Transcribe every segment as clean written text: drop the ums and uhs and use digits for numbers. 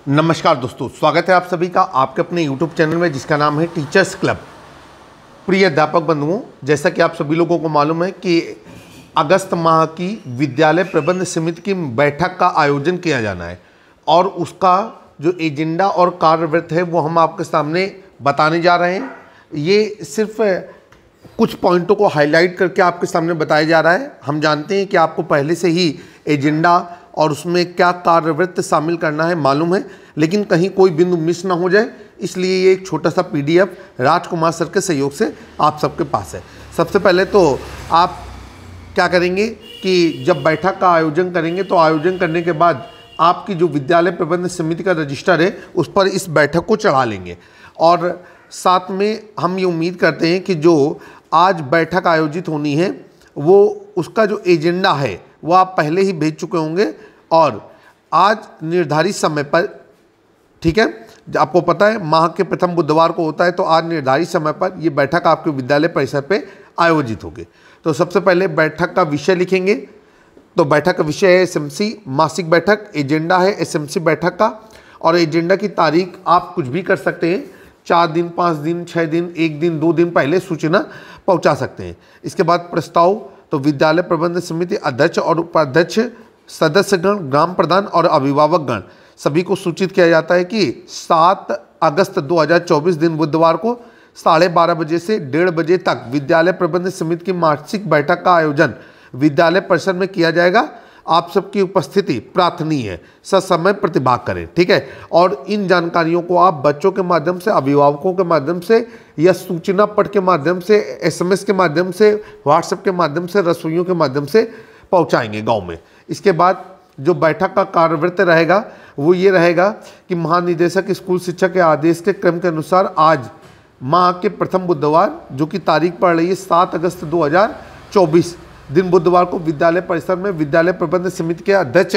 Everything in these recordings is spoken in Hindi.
नमस्कार दोस्तों, स्वागत है आप सभी का आपके अपने YouTube चैनल में जिसका नाम है टीचर्स क्लब। प्रिय अध्यापक बंधुओं, जैसा कि आप सभी लोगों को मालूम है कि अगस्त माह की विद्यालय प्रबंध समिति की बैठक का आयोजन किया जाना है और उसका जो एजेंडा और कार्यवृत्त है वो हम आपके सामने बताने जा रहे हैं। ये सिर्फ कुछ पॉइंटों को हाईलाइट करके आपके सामने बताया जा रहा है। हम जानते हैं कि आपको पहले से ही एजेंडा और उसमें क्या कार्यवृत्त शामिल करना है मालूम है, लेकिन कहीं कोई बिंदु मिस ना हो जाए, इसलिए ये एक छोटा सा PDF राजकुमार सर के सहयोग से आप सबके पास है। सबसे पहले तो आप क्या करेंगे कि जब बैठक का आयोजन करेंगे तो आयोजन करने के बाद आपकी जो विद्यालय प्रबंध समिति का रजिस्टर है उस पर इस बैठक को चढ़ा लेंगे। और साथ में हम ये उम्मीद करते हैं कि जो आज बैठक आयोजित होनी है वो उसका जो एजेंडा है वो आप पहले ही भेज चुके होंगे और आज निर्धारित समय पर, ठीक है, आपको पता है माह के प्रथम बुधवार को होता है, तो आज निर्धारित समय पर ये बैठक आपके विद्यालय परिसर पे आयोजित होगी। तो सबसे पहले बैठक का विषय लिखेंगे। तो बैठक का विषय है SMC मासिक बैठक, एजेंडा है SMC बैठक का और एजेंडा की तारीख आप कुछ भी कर सकते हैं, 4 दिन, 5 दिन, 6 दिन, 1 दिन, 2 दिन पहले सूचना पहुंचा सकते हैं। इसके बाद प्रस्ताव, तो विद्यालय प्रबंध समिति अध्यक्ष और उपाध्यक्ष, सदस्यगण, ग्राम प्रधान और अभिभावकगण सभी को सूचित किया जाता है कि 7 अगस्त 2024 दिन बुधवार को 12:30 बजे से 1:30 बजे तक विद्यालय प्रबंध समिति की मासिक बैठक का आयोजन विद्यालय परिसर में किया जाएगा। आप सबकी उपस्थिति प्रार्थनीय है, ससमय प्रतिभाग करें, ठीक है। और इन जानकारियों को आप बच्चों के माध्यम से, अभिभावकों के माध्यम से या सूचना पट के माध्यम से, SMS के माध्यम से, WhatsApp के माध्यम से, रसोइयों के माध्यम से पहुंचाएंगे गांव में। इसके बाद जो बैठक का कार्यवृत्त रहेगा वो ये रहेगा कि महानिदेशक स्कूल शिक्षा के आदेश के क्रम के अनुसार आज माह के प्रथम बुधवार, जो कि तारीख पड़ रही है 7 अगस्त 2024 दिन बुधवार को विद्यालय परिसर में विद्यालय प्रबंध समिति के अध्यक्ष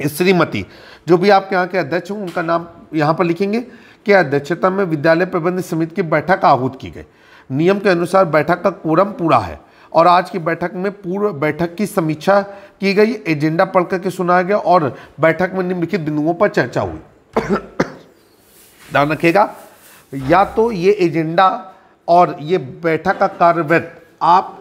श्रीमती, जो भी आपके यहाँ के अध्यक्ष हों उनका नाम यहाँ पर लिखेंगे, कि अध्यक्षता में विद्यालय प्रबंध समिति की बैठक आहूत की गई। नियम के अनुसार बैठक का कोरम पूरा है और आज की बैठक में पूर्व बैठक की समीक्षा की गई, एजेंडा पढ़ करके सुनाया गया और बैठक में निम्नलिखित बिंदुओं पर चर्चा हुई। ध्यान रखिएगा, या तो ये एजेंडा और ये बैठक का कार्यवृत्त आप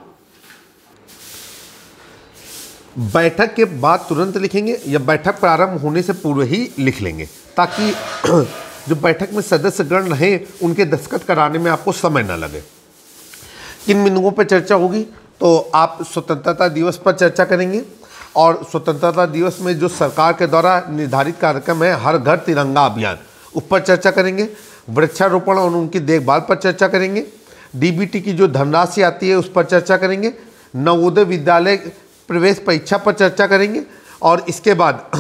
बैठक के बाद तुरंत लिखेंगे या बैठक प्रारंभ होने से पूर्व ही लिख लेंगे, ताकि जो बैठक में सदस्यगण रहे उनके दस्तखत कराने में आपको समय न लगे। किन बिंदुओं पर चर्चा होगी? तो आप स्वतंत्रता दिवस पर चर्चा करेंगे और स्वतंत्रता दिवस में जो सरकार के द्वारा निर्धारित कार्यक्रम है हर घर तिरंगा अभियान, उस पर चर्चा करेंगे। वृक्षारोपण और उनकी देखभाल पर चर्चा करेंगे। DBT की जो धनराशि आती है उस पर चर्चा करेंगे। नवोदय विद्यालय प्रवेश परीक्षा पर चर्चा करेंगे और इसके बाद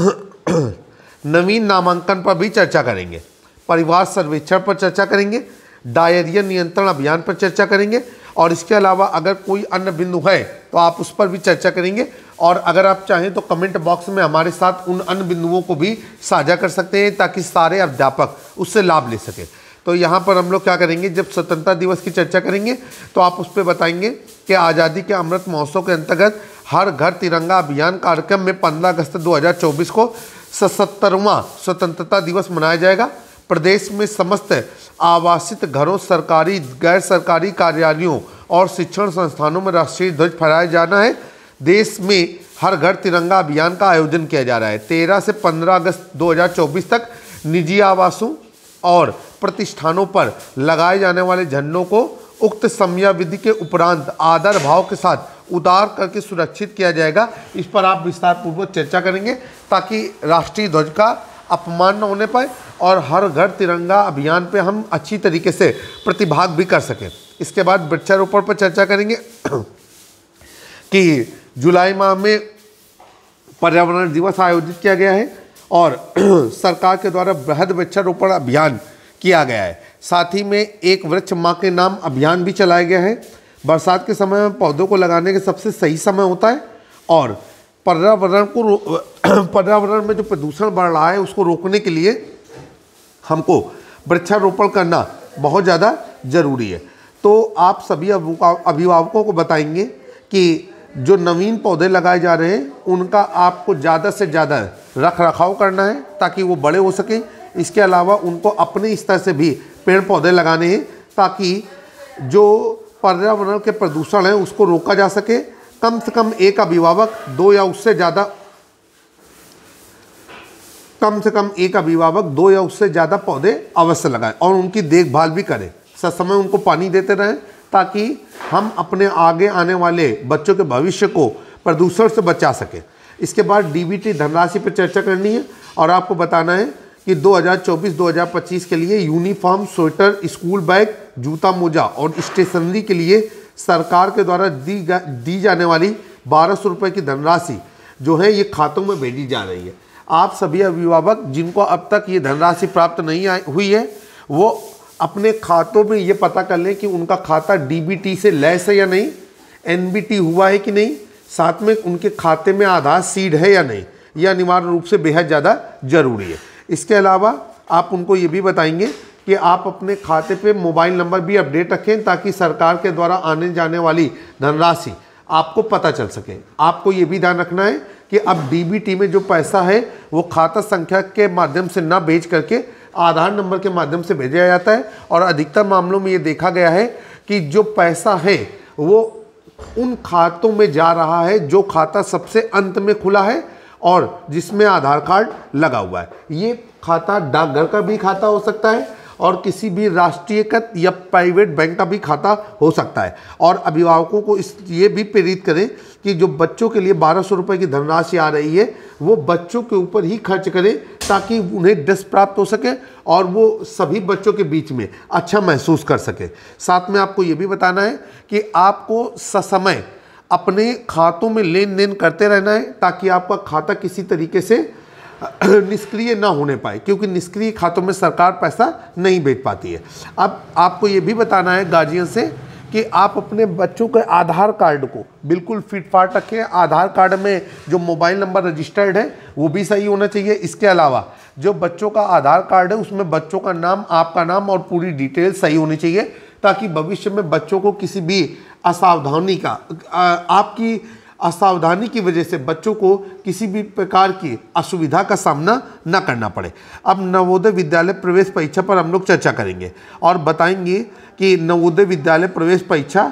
नवीन नामांकन पर भी चर्चा करेंगे। परिवार सर्वेक्षण पर चर्चा करेंगे। डायरिया नियंत्रण अभियान पर चर्चा करेंगे और इसके अलावा अगर कोई अन्य बिंदु है तो आप उस पर भी चर्चा करेंगे और अगर आप चाहें तो कमेंट बॉक्स में हमारे साथ उन अन्य बिंदुओं को भी साझा कर सकते हैं ताकि सारे अध्यापक उससे लाभ ले सकें। तो यहाँ पर हम लोग क्या करेंगे, जब स्वतंत्रता दिवस की चर्चा करेंगे तो आप उस पर बताएंगे कि आज़ादी के अमृत महोत्सव के अंतर्गत हर घर तिरंगा अभियान कार्यक्रम में 15 अगस्त 2024 को 77वां स्वतंत्रता दिवस मनाया जाएगा। प्रदेश में समस्त आवासित घरों, सरकारी, गैर सरकारी कार्यालयों और शिक्षण संस्थानों में राष्ट्रीय ध्वज फहराया जाना है। देश में हर घर तिरंगा अभियान का आयोजन किया जा रहा है। 13 से 15 अगस्त 2024 तक निजी आवासों और प्रतिष्ठानों पर लगाए जाने वाले झंडों को उक्त समयावधि के उपरांत आदर भाव के साथ उतार करके सुरक्षित किया जाएगा। इस पर आप विस्तार पूर्वक चर्चा करेंगे ताकि राष्ट्रीय ध्वज का अपमान न होने पाए और हर घर तिरंगा अभियान पे हम अच्छी तरीके से प्रतिभाग भी कर सकें। इसके बाद वृक्षारोपण पर चर्चा करेंगे कि जुलाई माह में पर्यावरण दिवस आयोजित किया गया है और सरकार के द्वारा बृहद वृक्षारोपण अभियान किया गया है। साथ ही में एक वृक्ष माँ के नाम अभियान भी चलाया गया है। बरसात के समय में पौधों को लगाने का सबसे सही समय होता है और पर्यावरण में जो प्रदूषण बढ़ रहा है उसको रोकने के लिए हमको वृक्षारोपण करना बहुत ज़्यादा ज़रूरी है। तो आप सभी अभिभावकों को बताएंगे कि जो नवीन पौधे लगाए जा रहे हैं उनका आपको ज़्यादा से ज़्यादा रख रखाव करना है ताकि वो बड़े हो सकें। इसके अलावा उनको अपने स्तर से भी पेड़ पौधे लगाने हैं ताकि जो पर्यावरण के प्रदूषण है उसको रोका जा सके। कम से कम एक अभिभावक दो या उससे ज़्यादा पौधे अवश्य लगाएं और उनकी देखभाल भी करें। ससमय उनको पानी देते रहें ताकि हम अपने आगे आने वाले बच्चों के भविष्य को प्रदूषण से बचा सकें। इसके बाद डीबीटी धनराशि पर चर्चा करनी है और आपको बताना है कि 2024-2025 के लिए यूनिफॉर्म, स्वेटर, स्कूल बैग, जूता, मोजा और स्टेशनरी के लिए सरकार के द्वारा दी जाने वाली 1200 रुपये की धनराशि जो है ये खातों में भेजी जा रही है। आप सभी अभिभावक जिनको अब तक ये धनराशि प्राप्त नहीं हुई है वो अपने खातों में ये पता कर लें कि उनका खाता डीबीटी से लैस है या नहीं, एनबीटी हुआ है कि नहीं, साथ में उनके खाते में आधार सीड है या नहीं। यह अनिवार्य रूप से बेहद ज़्यादा जरूरी है। इसके अलावा आप उनको ये भी बताएंगे कि आप अपने खाते पे मोबाइल नंबर भी अपडेट रखें ताकि सरकार के द्वारा आने जाने वाली धनराशि आपको पता चल सके। आपको ये भी ध्यान रखना है कि अब डीबीटी में जो पैसा है वो खाता संख्या के माध्यम से ना भेज करके आधार नंबर के माध्यम से भेजा जाता है और अधिकतर मामलों में ये देखा गया है कि जो पैसा है वो उन खातों में जा रहा है जो खाता सबसे अंत में खुला है और जिसमें आधार कार्ड लगा हुआ है। ये खाता डाकघर का भी खाता हो सकता है और किसी भी राष्ट्रीयकृत या प्राइवेट बैंक का भी खाता हो सकता है। और अभिभावकों को ये भी प्रेरित करें कि जो बच्चों के लिए 1200 रुपये की धनराशि आ रही है वो बच्चों के ऊपर ही खर्च करें ताकि उन्हें ड्रेस प्राप्त हो सके और वो सभी बच्चों के बीच में अच्छा महसूस कर सके। साथ में आपको ये भी बताना है कि आपको ससमय अपने खातों में लेन देन करते रहना है ताकि आपका खाता किसी तरीके से निष्क्रिय ना होने पाए, क्योंकि निष्क्रिय खातों में सरकार पैसा नहीं भेज पाती है। अब आपको ये भी बताना है गार्जियन से कि आप अपने बच्चों के आधार कार्ड को बिल्कुल फिट फाट रखें। आधार कार्ड में जो मोबाइल नंबर रजिस्टर्ड है वो भी सही होना चाहिए। इसके अलावा जो बच्चों का आधार कार्ड है उसमें बच्चों का नाम, आपका नाम और पूरी डिटेल सही होनी चाहिए ताकि भविष्य में बच्चों को किसी भी आपकी असावधानी की वजह से बच्चों को किसी भी प्रकार की असुविधा का सामना न करना पड़े। अब नवोदय विद्यालय प्रवेश परीक्षा पर हम लोग चर्चा करेंगे और बताएंगे कि नवोदय विद्यालय प्रवेश परीक्षा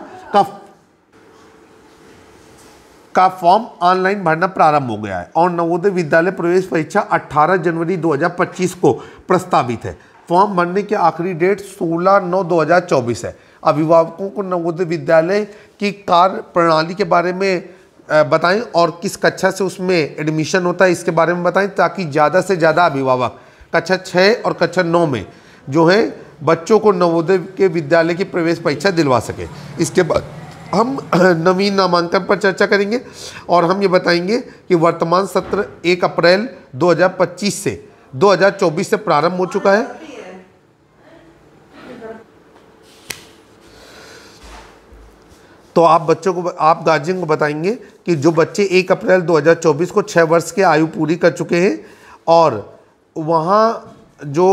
का फॉर्म ऑनलाइन भरना प्रारंभ हो गया है और नवोदय विद्यालय प्रवेश परीक्षा 18 जनवरी 2025 को प्रस्तावित है। फॉर्म भरने की आखिरी डेट 16/9/2024 है। अभिभावकों को नवोदय विद्यालय की कार्य प्रणाली के बारे में बताएं और किस कक्षा से उसमें एडमिशन होता है इसके बारे में बताएं ताकि ज़्यादा से ज़्यादा अभिभावक कक्षा 6 और कक्षा 9 में जो है बच्चों को नवोदय के विद्यालय की प्रवेश परीक्षा दिलवा सके। इसके बाद हम नवीन नामांकन पर चर्चा करेंगे और हम ये बताएंगे कि वर्तमान सत्र 1 अप्रैल 2025 से 2024 से प्रारंभ हो चुका है। तो आप गार्जियन को बताएंगे कि जो बच्चे 1 अप्रैल 2024 को 6 वर्ष के आयु पूरी कर चुके हैं और वहाँ जो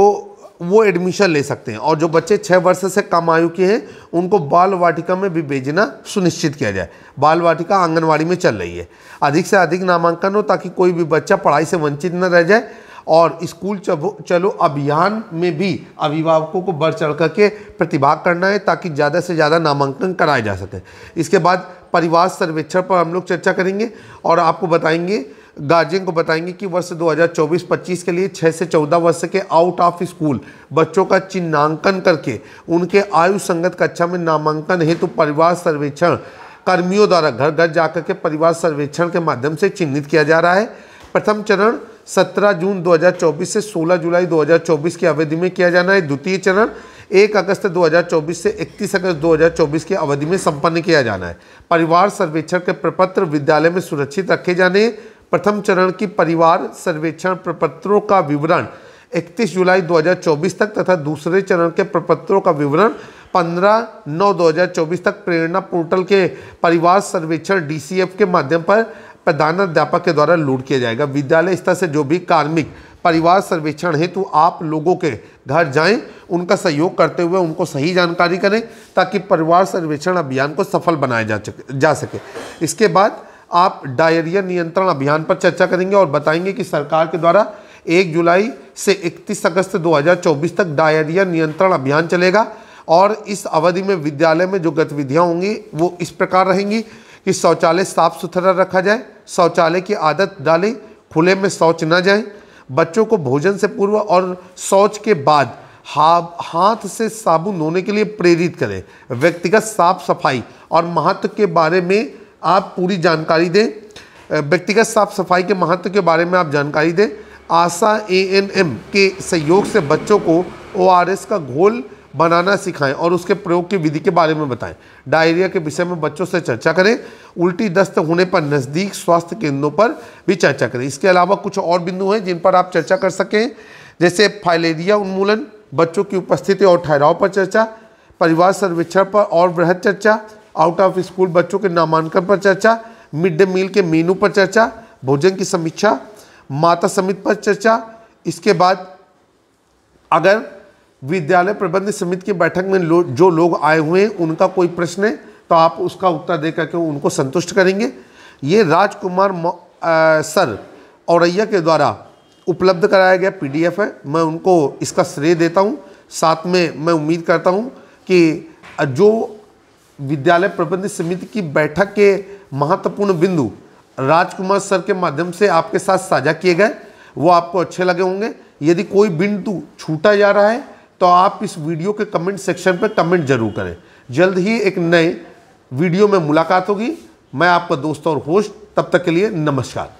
वो एडमिशन ले सकते हैं और जो बच्चे 6 वर्ष से कम आयु के हैं उनको बाल वाटिका में भी भेजना सुनिश्चित किया जाए। बाल वाटिका आंगनवाड़ी में चल रही है। अधिक से अधिक नामांकन हो ताकि कोई भी बच्चा पढ़ाई से वंचित न रह जाए और स्कूल चलो अभियान में भी अभिभावकों को बढ़ चढ़ करके प्रतिभाग करना है ताकि ज़्यादा से ज़्यादा नामांकन कराए जा सके। इसके बाद परिवार सर्वेक्षण पर हम लोग चर्चा करेंगे और आपको बताएंगे, गार्जियन को बताएंगे कि वर्ष 2024-25 के लिए 6 से 14 वर्ष के आउट ऑफ स्कूल बच्चों का चिन्हांकन करके उनके आयु संगत कक्षा में नामांकन हेतु परिवार सर्वेक्षण कर्मियों द्वारा घर घर जाकर के परिवार सर्वेक्षण के माध्यम से चिन्हित किया जा रहा है। प्रथम चरण 17 जून 2024 से 16 जुलाई 2024 की अवधि में किया जाना है। द्वितीय चरण 1 अगस्त 2024 से 31 अगस्त 2024 की अवधि में संपन्न किया जाना है। परिवार सर्वेक्षण के प्रपत्र विद्यालय में सुरक्षित रखे जाने। प्रथम चरण की परिवार सर्वेक्षण प्रपत्रों का विवरण 31 जुलाई 2024 तक तथा दूसरे चरण के प्रपत्रों का विवरण 15/9/2024 तक प्रेरणा पोर्टल के परिवार सर्वेक्षण DCF के माध्यम पर प्रधानाध्यापक के द्वारा लोड किया जाएगा। विद्यालय स्तर से जो भी कार्मिक परिवार सर्वेक्षण हेतु आप लोगों के घर जाएं, उनका सहयोग करते हुए उनको सही जानकारी करें ताकि परिवार सर्वेक्षण अभियान को सफल बनाया जा सके। इसके बाद आप डायरिया नियंत्रण अभियान पर चर्चा करेंगे और बताएंगे कि सरकार के द्वारा 1 जुलाई से 31 अगस्त 2024 तक डायरिया नियंत्रण अभियान चलेगा और इस अवधि में विद्यालय में जो गतिविधियां होंगी वो इस प्रकार रहेंगी कि शौचालय साफ सुथरा रखा जाए, शौचालय की आदत डालें, खुले में शौच न जाएं, बच्चों को भोजन से पूर्व और शौच के बाद हाथ से साबुन धोने के लिए प्रेरित करें, व्यक्तिगत साफ सफाई और महत्व के बारे में आप पूरी जानकारी दें, व्यक्तिगत साफ सफाई के महत्व के बारे में आप जानकारी दें। आशा ANM के सहयोग से बच्चों को ORS का घोल बनाना सिखाएं और उसके प्रयोग की विधि के बारे में बताएं। डायरिया के विषय में बच्चों से चर्चा करें। उल्टी दस्त होने पर नज़दीक स्वास्थ्य केंद्रों पर भी चर्चा करें। इसके अलावा कुछ और बिंदु हैं जिन पर आप चर्चा कर सकें, जैसे फाइलेरिया उन्मूलन, बच्चों की उपस्थिति और ठहराव पर चर्चा, परिवार सर्वेक्षण पर और वृहद चर्चा, आउट ऑफ स्कूल बच्चों के नामांकन पर चर्चा, मिड डे मील के मेनू पर चर्चा, भोजन की समीक्षा, माता समिति पर चर्चा। इसके बाद अगर विद्यालय प्रबंध समिति की बैठक में जो लोग आए हुए हैं उनका कोई प्रश्न है तो आप उसका उत्तर दे करके उनको संतुष्ट करेंगे। ये राजकुमार सर औरैया के द्वारा उपलब्ध कराया गया PDF है, मैं उनको इसका श्रेय देता हूँ। साथ में मैं उम्मीद करता हूँ कि जो विद्यालय प्रबंध समिति की बैठक के महत्वपूर्ण बिंदु राजकुमार सर के माध्यम से आपके साथ साझा किए गए वो आपको अच्छे लगे होंगे। यदि कोई बिंदु छूटा जा रहा है तो आप इस वीडियो के कमेंट सेक्शन पर कमेंट जरूर करें। जल्द ही एक नए वीडियो में मुलाकात होगी। मैं आपका दोस्त और होस्ट, तब तक के लिए नमस्कार।